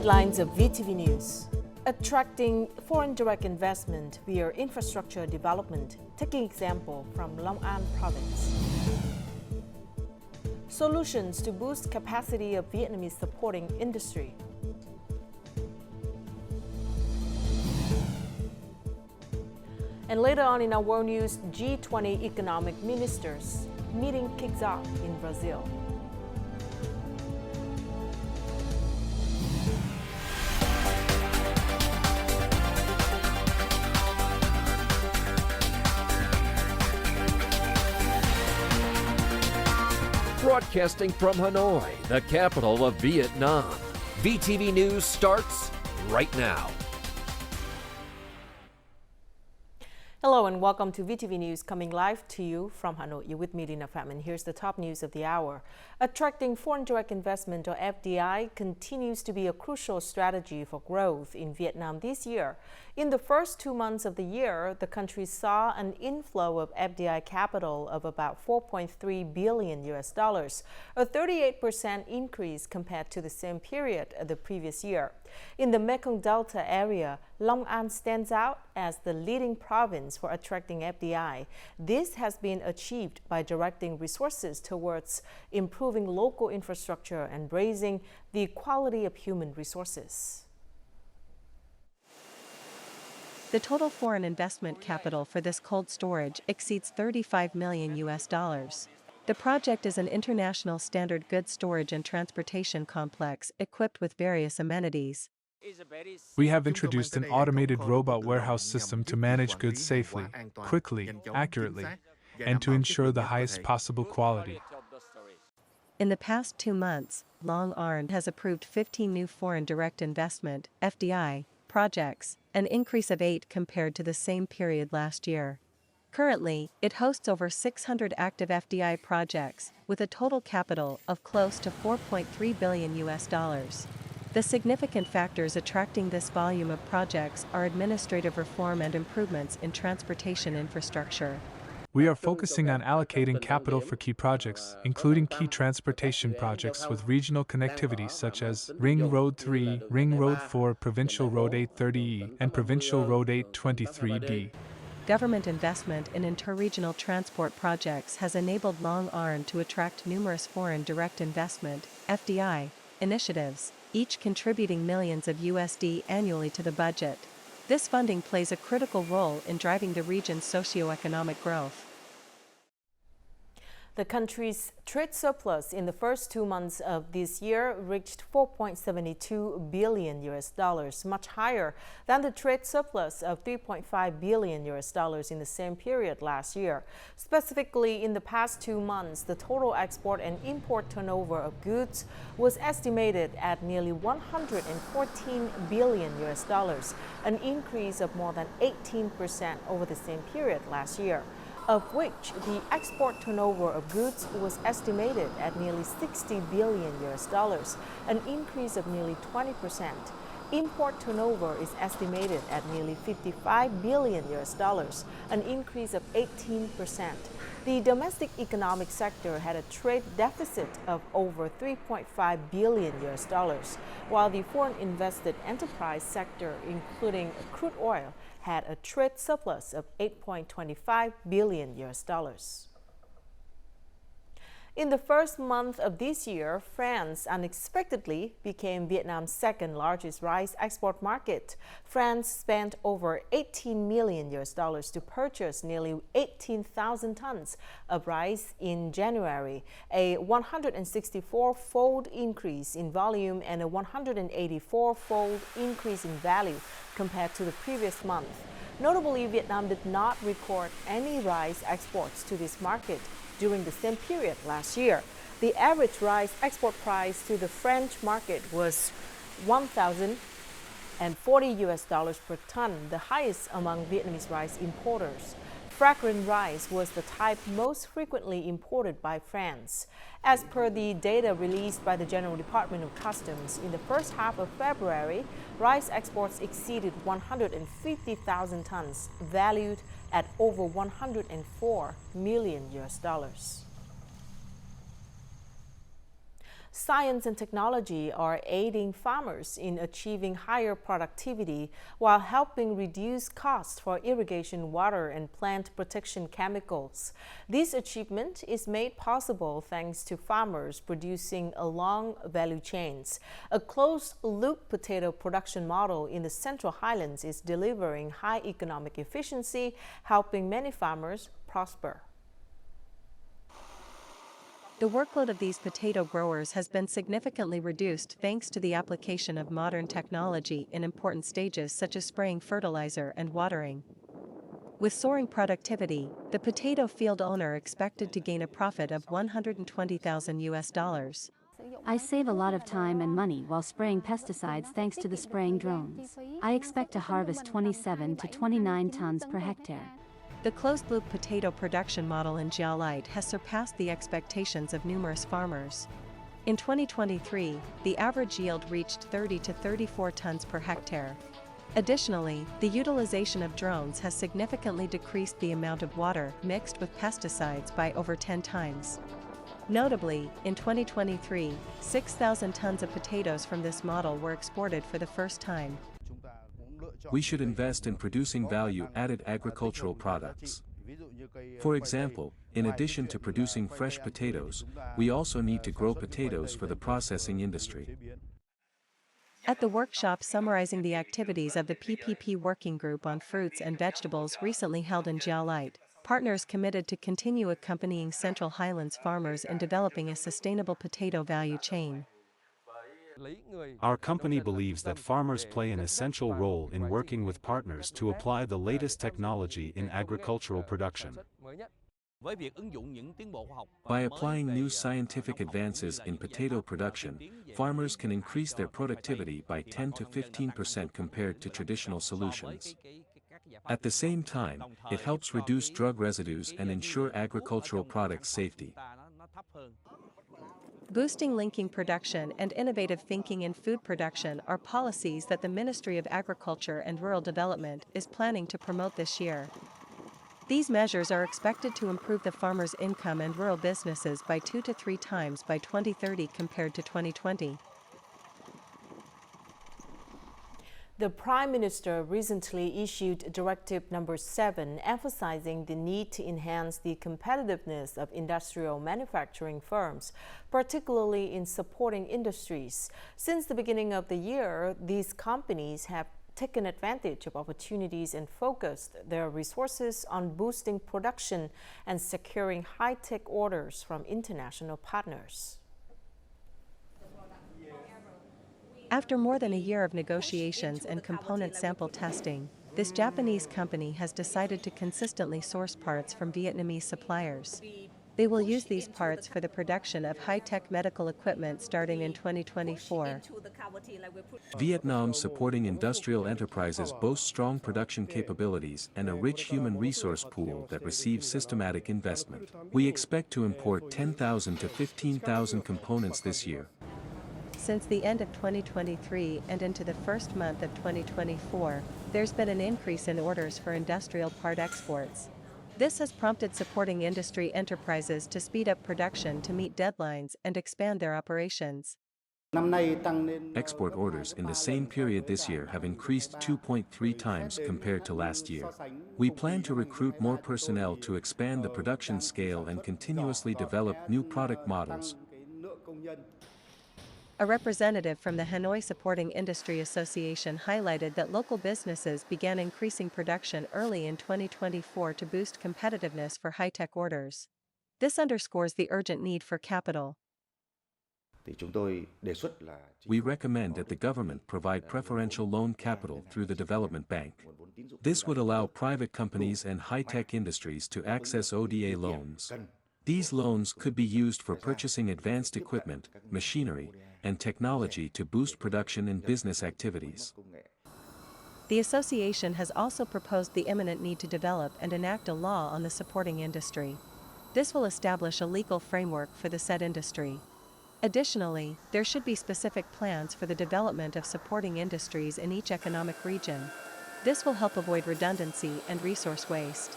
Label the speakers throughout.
Speaker 1: Headlines of VTV News. Attracting foreign direct investment via infrastructure development, taking example from Long An province. Solutions to boost capacity of Vietnamese supporting industry. And later on in our world news, G20 economic ministers meeting kicks off in Brazil.
Speaker 2: Broadcasting from Hanoi, the capital of Vietnam. VTV News starts right now.
Speaker 1: Hello and welcome to VTV News, coming live to you from Hanoi. You're with me, Lina Pham, and here's the top news of the hour. Attracting foreign direct investment, or FDI, continues to be a crucial strategy for growth in Vietnam this year. In the first 2 months of the year, the country saw an inflow of FDI capital of about $4.3 billion, a 38% increase compared to the same period of the previous year. In the Mekong Delta area, Long An stands out as the leading province for attracting FDI. This has been achieved by directing resources towards improving local infrastructure and raising the quality of human resources.
Speaker 3: The total foreign investment capital for this cold storage exceeds $35 million. The project is an international standard goods storage and transportation complex equipped with various amenities.
Speaker 4: We have introduced an automated robot warehouse system to manage goods safely, quickly, accurately, and to ensure the highest possible quality.
Speaker 3: In the past 2 months, Long An has approved 15 new foreign direct investment (FDI) projects, an increase of 8 compared to the same period last year. Currently, it hosts over 600 active FDI projects, with a total capital of close to $4.3 billion. The significant factors attracting this volume of projects are administrative reform and improvements in transportation infrastructure.
Speaker 4: We are focusing on allocating capital for key projects, including key transportation projects with regional connectivity such as Ring Road 3, Ring Road 4, Provincial Road 830E, and Provincial Road 823D.
Speaker 3: Government investment in interregional transport projects has enabled Long An to attract numerous foreign direct investment (FDI) initiatives, each contributing millions of USD annually to the budget. This funding plays a critical role in driving the region's socio-economic growth.
Speaker 1: The country's trade surplus in the first 2 months of this year reached $4.72 billion, much higher than the trade surplus of $3.5 billion in the same period last year. Specifically, in the past 2 months, the total export and import turnover of goods was estimated at nearly $114 billion, an increase of more than 18% over the same period last year, of which the export turnover of goods was estimated at nearly $60 billion, an increase of nearly 20%. Import turnover is estimated at nearly $55 billion, an increase of 18%. The domestic economic sector had a trade deficit of over $3.5 billion, while the foreign invested enterprise sector, including crude oil, had a trade surplus of $8.25 billion. In the first month of this year, France unexpectedly became Vietnam's second largest rice export market. France spent over $18 million to purchase nearly 18,000 tons of rice in January, a 164-fold increase in volume and a 184-fold increase in value compared to the previous month. Notably, Vietnam did not record any rice exports to this market during the same period last year. The average rice export price to the French market was $1,040 per ton, the highest among Vietnamese rice importers. Fragrant rice was the type most frequently imported by France. As per the data released by the General Department of Customs, in the first half of February, rice exports exceeded 150,000 tons, valued at over $104 million. Science and technology are aiding farmers in achieving higher productivity while helping reduce costs for irrigation water and plant protection chemicals. This achievement is made possible thanks to farmers producing along value chains. A closed-loop potato production model in the Central Highlands is delivering high economic efficiency, helping many farmers prosper.
Speaker 3: The workload of these potato growers has been significantly reduced thanks to the application of modern technology in important stages such as spraying fertilizer and watering. With soaring productivity, the potato field owner expected to gain a profit of $120,000.
Speaker 5: I save a lot of time and money while spraying pesticides thanks to the spraying drones. I expect to harvest 27 to 29 tons per hectare.
Speaker 3: The closed-loop potato production model in Jiaolite has surpassed the expectations of numerous farmers. In 2023, the average yield reached 30 to 34 tons per hectare. Additionally, the utilization of drones has significantly decreased the amount of water mixed with pesticides by over 10 times. Notably, in 2023, 6,000 tons of potatoes from this model were exported for the first time.
Speaker 6: We should invest in producing value-added agricultural products. For example, in addition to producing fresh potatoes, we also need to grow potatoes for the processing industry.
Speaker 3: At the workshop summarizing the activities of the PPP Working Group on Fruits and Vegetables recently held in Jiaolite, partners committed to continue accompanying Central Highlands farmers in developing a sustainable potato value chain.
Speaker 7: Our company believes that farmers play an essential role in working with partners to apply the latest technology in agricultural production.
Speaker 6: By applying new scientific advances in potato production, farmers can increase their productivity by 10 to 15% compared to traditional solutions. At the same time, it helps reduce drug residues and ensure agricultural product safety.
Speaker 3: Boosting linking production and innovative thinking in food production are policies that the Ministry of Agriculture and Rural Development is planning to promote this year. These measures are expected to improve the farmers' income and rural businesses by 2 to 3 times by 2030 compared to 2020.
Speaker 1: The Prime Minister recently issued Directive Number 7, emphasizing the need to enhance the competitiveness of industrial manufacturing firms, particularly in supporting industries. Since the beginning of the year, these companies have taken advantage of opportunities and focused their resources on boosting production and securing high-tech orders from international partners.
Speaker 3: After more than a year of negotiations and component sample testing, this Japanese company has decided to consistently source parts from Vietnamese suppliers. They will use these parts for the production of high-tech medical equipment starting in 2024.
Speaker 6: Vietnam supporting industrial enterprises boasts strong production capabilities and a rich human resource pool that receives systematic investment. We expect to import 10,000 to 15,000 components this year.
Speaker 3: Since the end of 2023 and into the first month of 2024, there's been an increase in orders for industrial part exports. This has prompted supporting industry enterprises to speed up production to meet deadlines and expand their operations.
Speaker 6: Export orders in the same period this year have increased 2.3 times compared to last year. We plan to recruit more personnel to expand the production scale and continuously develop new product models.
Speaker 3: A representative from the Hanoi Supporting Industry Association highlighted that local businesses began increasing production early in 2024 to boost competitiveness for high-tech orders. This underscores the urgent need for capital.
Speaker 6: We recommend that the government provide preferential loan capital through the Development Bank. This would allow private companies and high-tech industries to access ODA loans. These loans could be used for purchasing advanced equipment, machinery, and technology to boost production and business activities.
Speaker 3: The association has also proposed the imminent need to develop and enact a law on the supporting industry. This will establish a legal framework for the said industry. Additionally, there should be specific plans for the development of supporting industries in each economic region. This will help avoid redundancy and resource waste.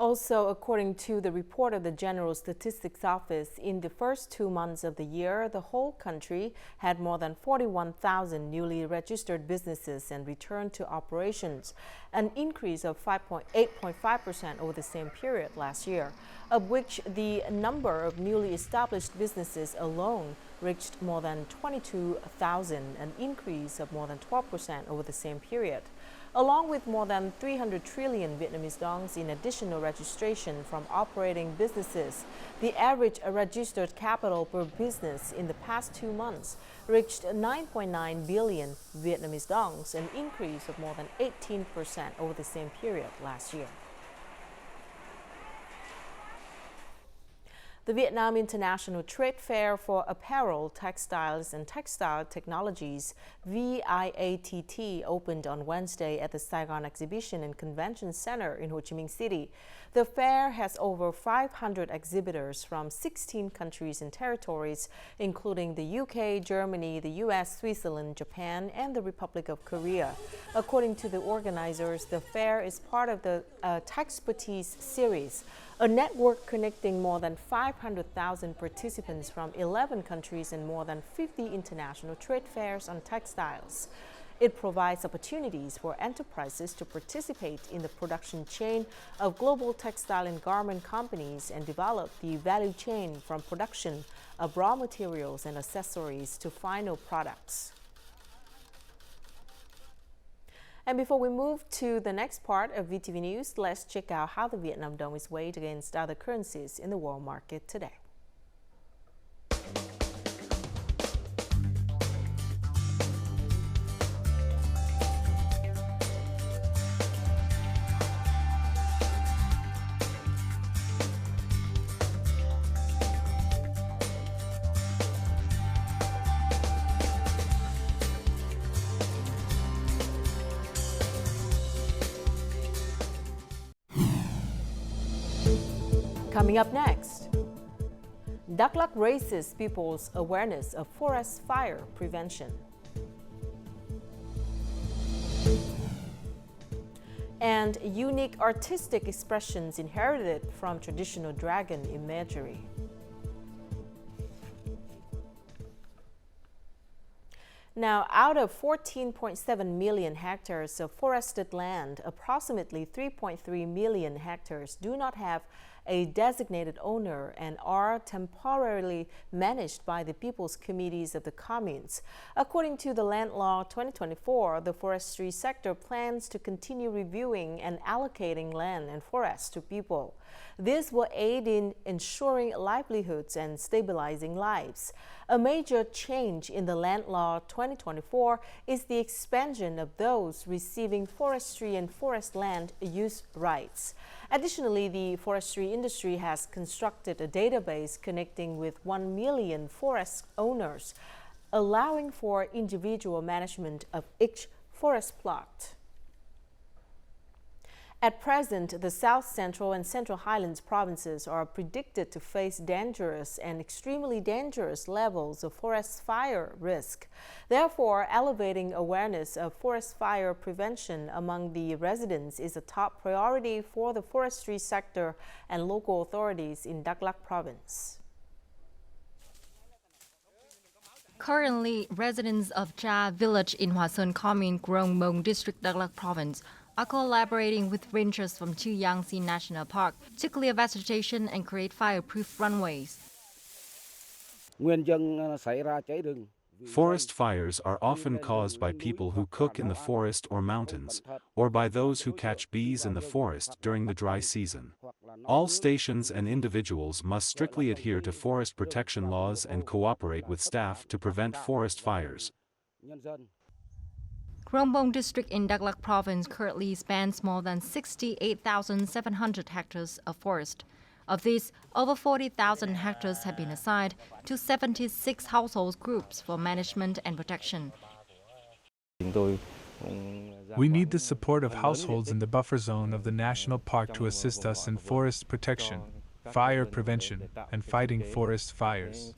Speaker 1: Also, according to the report of the General Statistics Office, in the first 2 months of the year, the whole country had more than 41,000 newly registered businesses and returned to operations, an increase of 8.5% over the same period last year, of which the number of newly established businesses alone reached more than 22,000, an increase of more than 12% over the same period. Along with more than 300 trillion Vietnamese dongs in additional registration from operating businesses, the average registered capital per business in the past 2 months reached 9.9 billion Vietnamese dongs, an increase of more than 18% over the same period last year. The Vietnam International Trade Fair for Apparel, Textiles and Textile Technologies, VIETT, opened on Wednesday at the Saigon Exhibition and Convention Center in Ho Chi Minh City. The fair has over 500 exhibitors from 16 countries and territories, including the UK, Germany, the US, Switzerland, Japan, and the Republic of Korea. According to the organizers, the fair is part of the Texpertise series, a network connecting more than 500,000 participants from 11 countries and more than 50 international trade fairs on textiles. It provides opportunities for enterprises to participate in the production chain of global textile and garment companies and develop the value chain from production of raw materials and accessories to final products. And before we move to the next part of VTV News, let's check out how the Vietnam dong is weighed against other currencies in the world market today. Coming up next, Đắk Lắk raises people's awareness of forest fire prevention. And unique artistic expressions inherited from traditional dragon imagery. Now, out of 14.7 million hectares of forested land, approximately 3.3 million hectares do not have a designated owner and are temporarily managed by the People's Committees of the Communes. According to the Land Law 2024, the forestry sector plans to continue reviewing and allocating land and forests to people. This will aid in ensuring livelihoods and stabilizing lives. A major change in the Land Law 2024 is the expansion of those receiving forestry and forest land use rights. Additionally, the forestry industry has constructed a database connecting with 1 million forest owners, allowing for individual management of each forest plot. At present, the South Central and Central Highlands provinces are predicted to face dangerous and extremely dangerous levels of forest fire risk. Therefore, elevating awareness of forest fire prevention among the residents is a top priority for the forestry sector and local authorities in Đắk Lắk province.
Speaker 8: Currently, residents of Cha village in Hoa Sơn Commune, Krông Bông District, Đắk Lắk province are collaborating with rangers from Tu Giang National Park to clear vegetation and create fireproof runways.
Speaker 7: Forest fires are often caused by people who cook in the forest or mountains, or by those who catch bees in the forest during the dry season. All stations and individuals must strictly adhere to forest protection laws and cooperate with staff to prevent forest fires.
Speaker 8: Krông Bông District in Đắk Lắk province currently spans more than 68,700 hectares of forest. Of these, over 40,000 hectares have been assigned to 76 household groups for management and protection.
Speaker 4: We need the support of households in the buffer zone of the national park to assist us in forest protection, fire prevention, and fighting forest fires.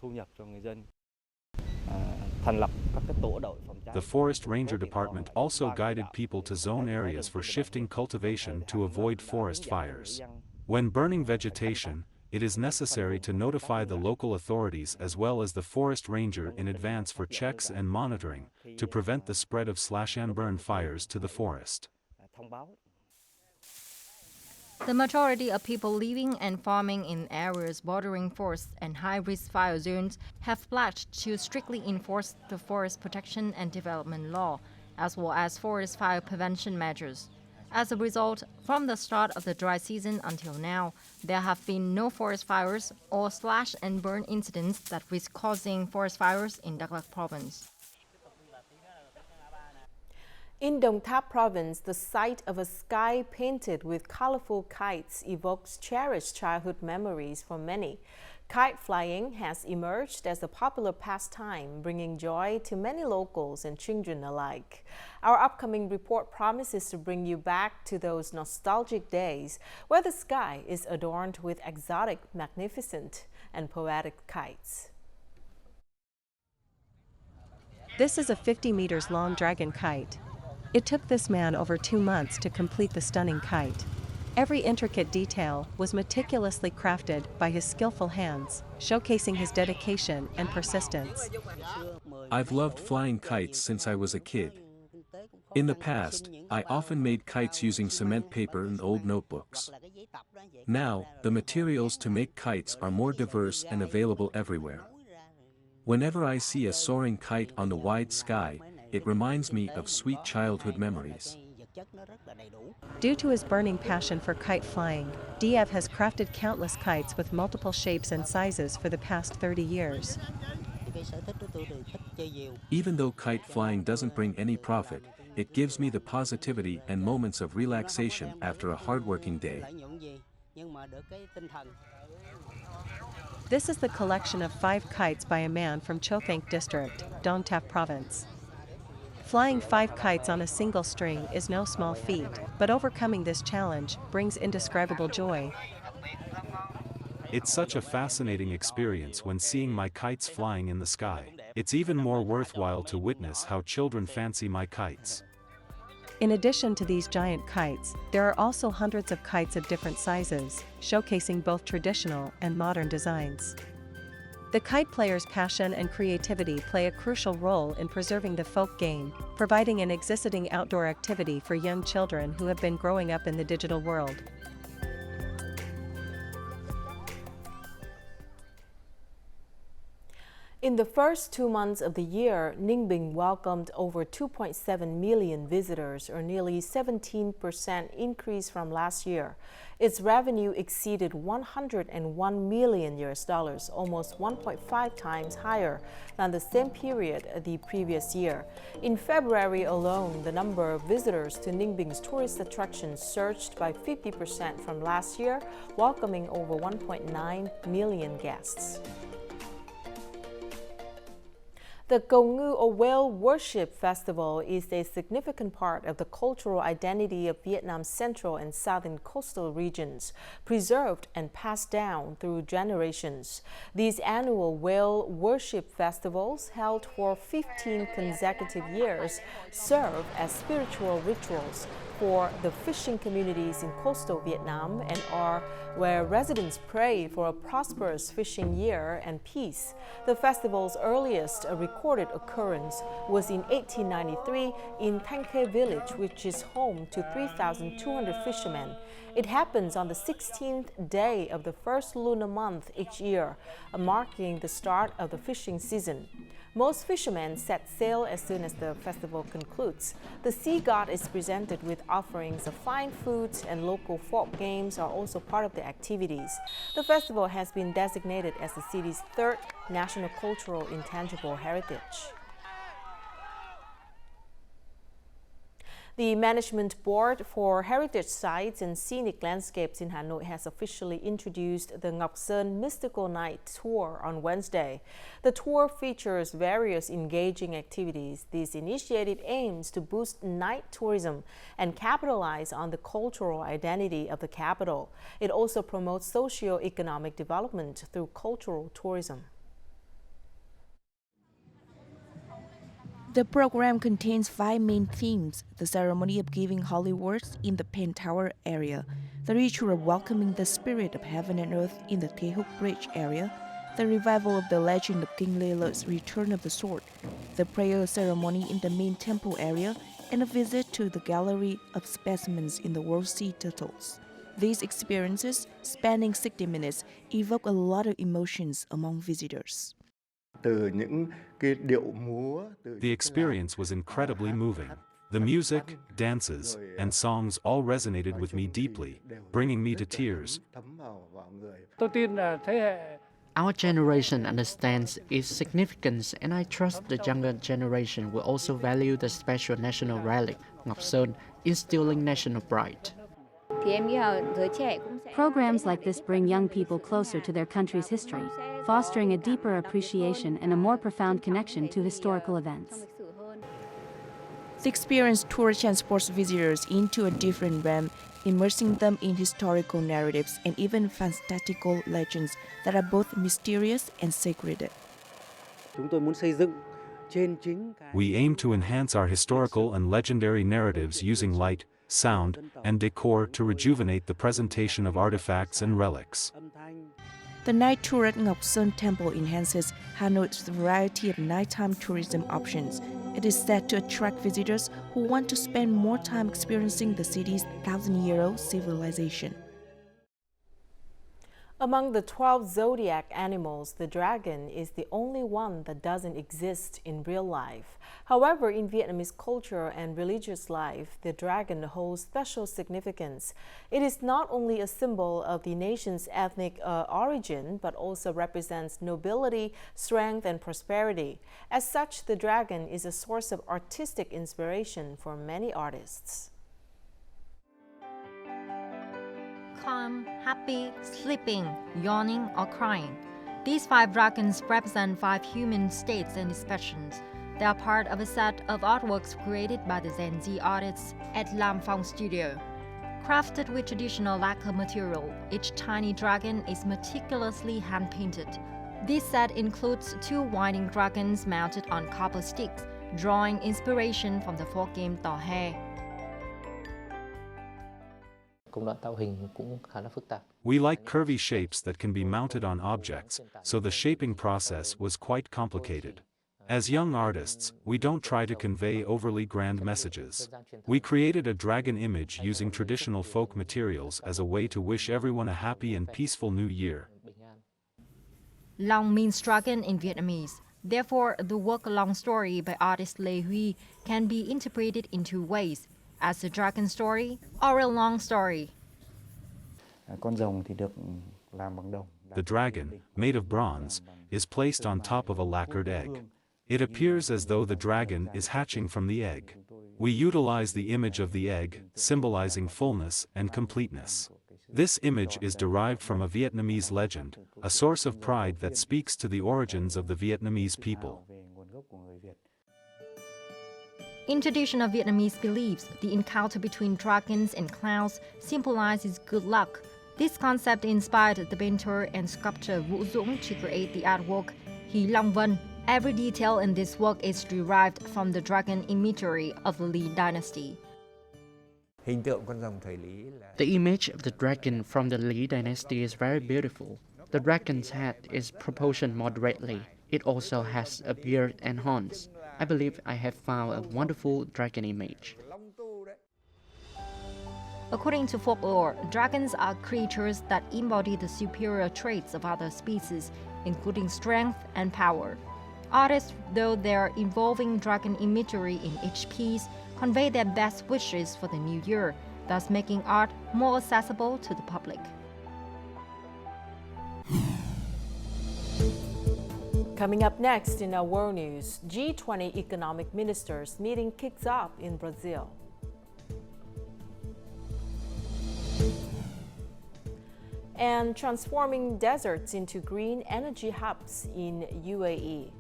Speaker 7: The Forest Ranger Department also guided people to zone areas for shifting cultivation to avoid forest fires. When burning vegetation, it is necessary to notify the local authorities as well as the forest ranger in advance for checks and monitoring, to prevent the spread of slash-and-burn fires to the forest.
Speaker 8: The majority of people living and farming in areas bordering forests and high-risk fire zones have pledged to strictly enforce the Forest Protection and Development Law, as well as forest fire prevention measures. As a result, from the start of the dry season until now, there have been no forest fires or slash-and-burn incidents that risk causing forest fires in Đắk Lắk province.
Speaker 1: In Đồng Tháp province, the sight of a sky painted with colorful kites evokes cherished childhood memories for many. Kite flying has emerged as a popular pastime, bringing joy to many locals and children alike. Our upcoming report promises to bring you back to those nostalgic days where the sky is adorned with exotic, magnificent, and poetic kites.
Speaker 3: This is a 50 meters long dragon kite. It took this man over 2 months to complete the stunning kite. Every intricate detail was meticulously crafted by his skillful hands, showcasing his dedication and persistence.
Speaker 6: I've loved flying kites since I was a kid. In the past, I often made kites using cement paper and old notebooks. Now, the materials to make kites are more diverse and available everywhere. Whenever I see a soaring kite on the wide sky, it reminds me of sweet childhood memories.
Speaker 3: Due to his burning passion for kite flying, Theo has crafted countless kites with multiple shapes and sizes for the past 30 years.
Speaker 6: Even though kite flying doesn't bring any profit, it gives me the positivity and moments of relaxation after a hardworking day.
Speaker 3: This is the collection of 5 kites by a man from Chothang district, Đồng Tháp province. Flying 5 kites on a single string is no small feat, but overcoming this challenge brings indescribable joy.
Speaker 7: It's such a fascinating experience when seeing my kites flying in the sky. It's even more worthwhile to witness how children fancy my kites.
Speaker 3: In addition to these giant kites, there are also hundreds of kites of different sizes, showcasing both traditional and modern designs. The kite player's passion and creativity play a crucial role in preserving the folk game, providing an exciting outdoor activity for young children who have been growing up in the digital world.
Speaker 1: In the first 2 months of the year, Ning Bing welcomed over 2.7 million visitors, or nearly 17% increase from last year. Its revenue exceeded $101 million, almost 1.5 times higher than the same period the previous year. In February alone, the number of visitors to Ning Bing's tourist attractions surged by 50% from last year, welcoming over 1.9 million guests. The Kongu, or Whale Worship Festival, is a significant part of the cultural identity of Vietnam's central and southern coastal regions, preserved and passed down through generations. These annual whale worship festivals, held for 15 consecutive years, serve as spiritual rituals for the fishing communities in coastal Vietnam and are where residents pray for a prosperous fishing year and peace. The festival's earliest recorded occurrence was in 1893 in Thanh Khê village, which is home to 3,200 fishermen. It happens on the 16th day of the first lunar month each year, marking the start of the fishing season. Most fishermen set sail as soon as the festival concludes. The sea god is presented with offerings of fine foods, and local folk games are also part of the activities. The festival has been designated as the city's 3rd National Cultural Intangible Heritage. The Management Board for Heritage Sites and Scenic Landscapes in Hanoi has officially introduced the Ngọc Sơn Mystical Night Tour on Wednesday. The tour features various engaging activities. This initiative aims to boost night tourism and capitalize on the cultural identity of the capital. It also promotes socio-economic development through cultural tourism.
Speaker 9: The program contains 5 main themes: the ceremony of giving holy words in the Pen Tower area, the ritual of welcoming the spirit of heaven and earth in the Tehuk Bridge area, the revival of the legend of King Lele's return of the sword, the prayer ceremony in the main temple area, and a visit to the gallery of specimens in the world sea turtles. These experiences, spanning 60 minutes, evoke a lot of emotions among visitors.
Speaker 7: The experience was incredibly moving. The music, dances, and songs all resonated with me deeply, bringing me to tears.
Speaker 10: Our generation understands its significance, and I trust the younger generation will also value the special national relic, Ngọc Sơn, instilling national pride.
Speaker 5: Programs like this bring young people closer to their country's history, fostering a deeper appreciation and a more profound connection to historical events.
Speaker 9: The experience tour transports visitors into a different realm, immersing them in historical narratives and even fantastical legends that are both mysterious and sacred.
Speaker 7: We aim to enhance our historical and legendary narratives using light, sound, and decor to rejuvenate the presentation of artifacts and relics.
Speaker 9: The night tour at Ngọc Sơn Temple enhances Hanoi's variety of nighttime tourism options. It is set to attract visitors who want to spend more time experiencing the city's 1,000-year-old civilization.
Speaker 1: Among the 12 zodiac animals, the dragon is the only one that doesn't exist in real life. However, in Vietnamese culture and religious life, the dragon holds special significance. It is not only a symbol of the nation's ethnic origin, but also represents nobility, strength, and prosperity. As such, the dragon is a source of artistic inspiration for many artists.
Speaker 8: Calm, happy, sleeping, yawning, or crying. These 5 dragons represent 5 human states and expressions. They are part of a set of artworks created by the Gen Z artists at Lam Phong Studio. Crafted with traditional lacquer material, each tiny dragon is meticulously hand-painted. This set includes 2 winding dragons mounted on copper sticks, drawing inspiration from the folk game Tò He.
Speaker 7: We like curvy shapes that can be mounted on objects, so the shaping process was quite complicated. As young artists, we don't try to convey overly grand messages. We created a dragon image using traditional folk materials as a way to wish everyone a happy and peaceful new year.
Speaker 8: Long means dragon in Vietnamese. Therefore, the work Long Story by artist Lê Huy can be interpreted in 2 ways, as a dragon story or a long story.
Speaker 7: The dragon, made of bronze, is placed on top of a lacquered egg. It appears as though the dragon is hatching from the egg. We utilize the image of the egg, symbolizing fullness and completeness. This image is derived from a Vietnamese legend, a source of pride that speaks to the origins of the Vietnamese people.
Speaker 8: In traditional Vietnamese beliefs, the encounter between dragons and clouds symbolizes good luck. This concept inspired the painter and sculptor Vũ Dũng to create the artwork Hỷ Long Vân. Every detail in this work is derived from the dragon imagery of the Lý dynasty.
Speaker 10: The image of the dragon from the Lý dynasty is very beautiful. The dragon's head is proportioned moderately. It also has a beard and horns. I believe I have found a wonderful dragon image.
Speaker 8: According to folklore, dragons are creatures that embody the superior traits of other species, including strength and power. Artists, though they're involving dragon imagery in each piece, convey their best wishes for the new year, thus making art more accessible to the public.
Speaker 1: Coming up next in our world news, G20 economic ministers meeting kicks off in Brazil. And transforming deserts into green energy hubs in UAE.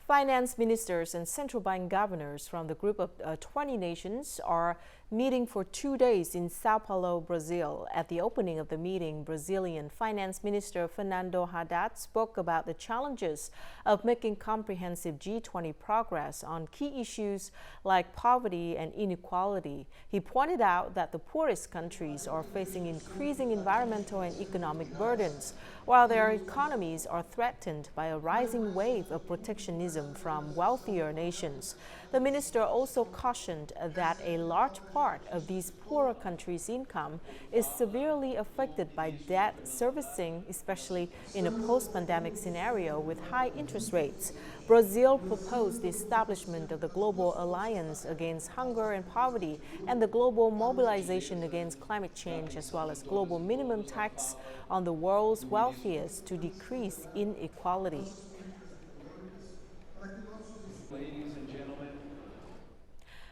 Speaker 1: Finance ministers and central bank governors from the group of 20 nations are meeting for 2 days in Sao Paulo, Brazil. At the opening of the meeting, Brazilian Finance Minister Fernando Haddad spoke about the challenges of making comprehensive G20 progress on key issues like poverty and inequality. He pointed out that the poorest countries are facing increasing environmental and economic burdens, while their economies are threatened by a rising wave of protectionism from wealthier nations. The minister also cautioned that a large part of these poorer countries' income is severely affected by debt servicing, especially in a post-pandemic scenario with high interest rates. Brazil proposed the establishment of the Global Alliance Against Hunger and Poverty and the Global Mobilization Against Climate Change, as well as global minimum tax on the world's wealthiest to decrease inequality.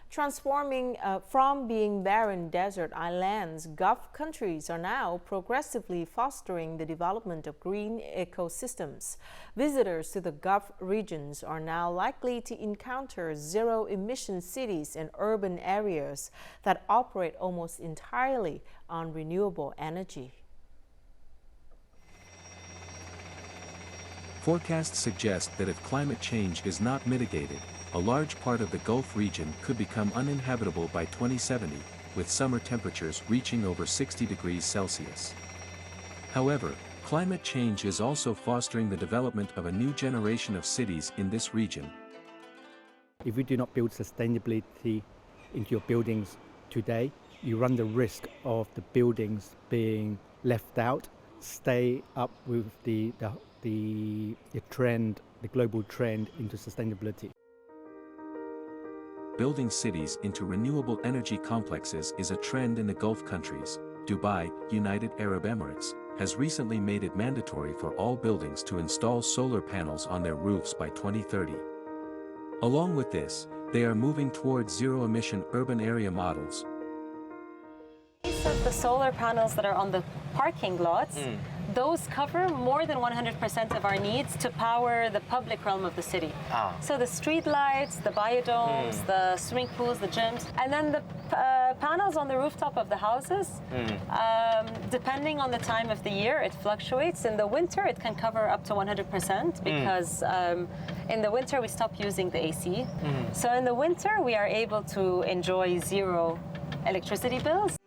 Speaker 1: Transforming from being barren desert islands, Gulf countries are now progressively fostering the development of green ecosystems. Visitors to the Gulf regions are now likely to encounter zero-emission cities and urban areas that operate almost entirely on renewable energy.
Speaker 6: Forecasts suggest that if climate change is not mitigated, a large part of the Gulf region could become uninhabitable by 2070, with summer temperatures reaching over 60 degrees Celsius. However, climate change is also fostering the development of a new generation of cities in this region.
Speaker 11: If you do not build sustainability into your buildings today, you run the risk of the buildings being left out, stay up with the trend, the global trend into sustainability.
Speaker 6: Building cities into renewable energy complexes is a trend in the Gulf countries. Dubai, United Arab Emirates, has recently made it mandatory for all buildings to install solar panels on their roofs by 2030. Along with this, they are moving towards zero-emission urban area models.
Speaker 12: Of the solar panels that are on the parking lots, those cover more than 100% of our needs to power the public realm of the city. So the street lights, the biodomes, the swimming pools, the gyms, and then the panels on the rooftop of the houses, depending on the time of the year, it fluctuates. In the winter, it can cover up to 100% because in the winter, we stop using the AC. So in the winter, we are able to enjoy zero electricity bills.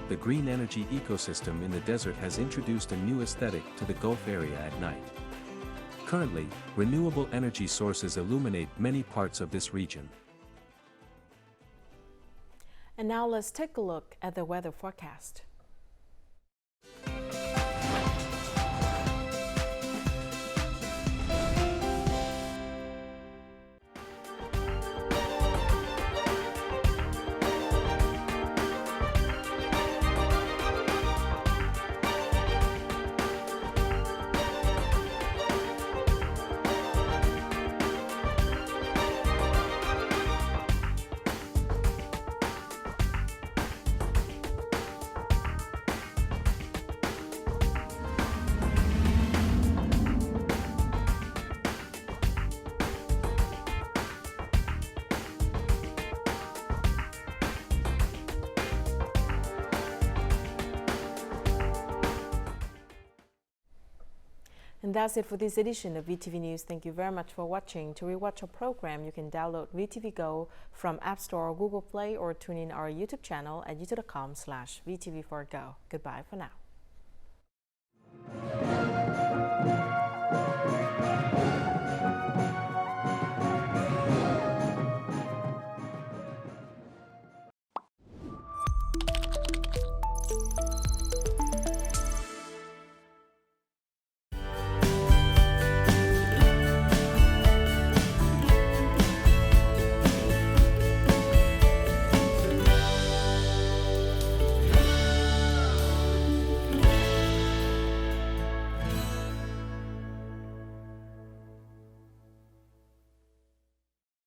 Speaker 6: The green energy ecosystem in the desert has introduced a new aesthetic to the Gulf area at night. Currently, renewable energy sources illuminate many parts of this region.
Speaker 1: And now let's take a look at the weather forecast. And that's it for this edition of VTV News. Thank you very much for watching. To rewatch our program, you can download VTVgo from App Store or Google Play, or tune in our YouTube channel at youtube.com/VTV4Go. Goodbye for now.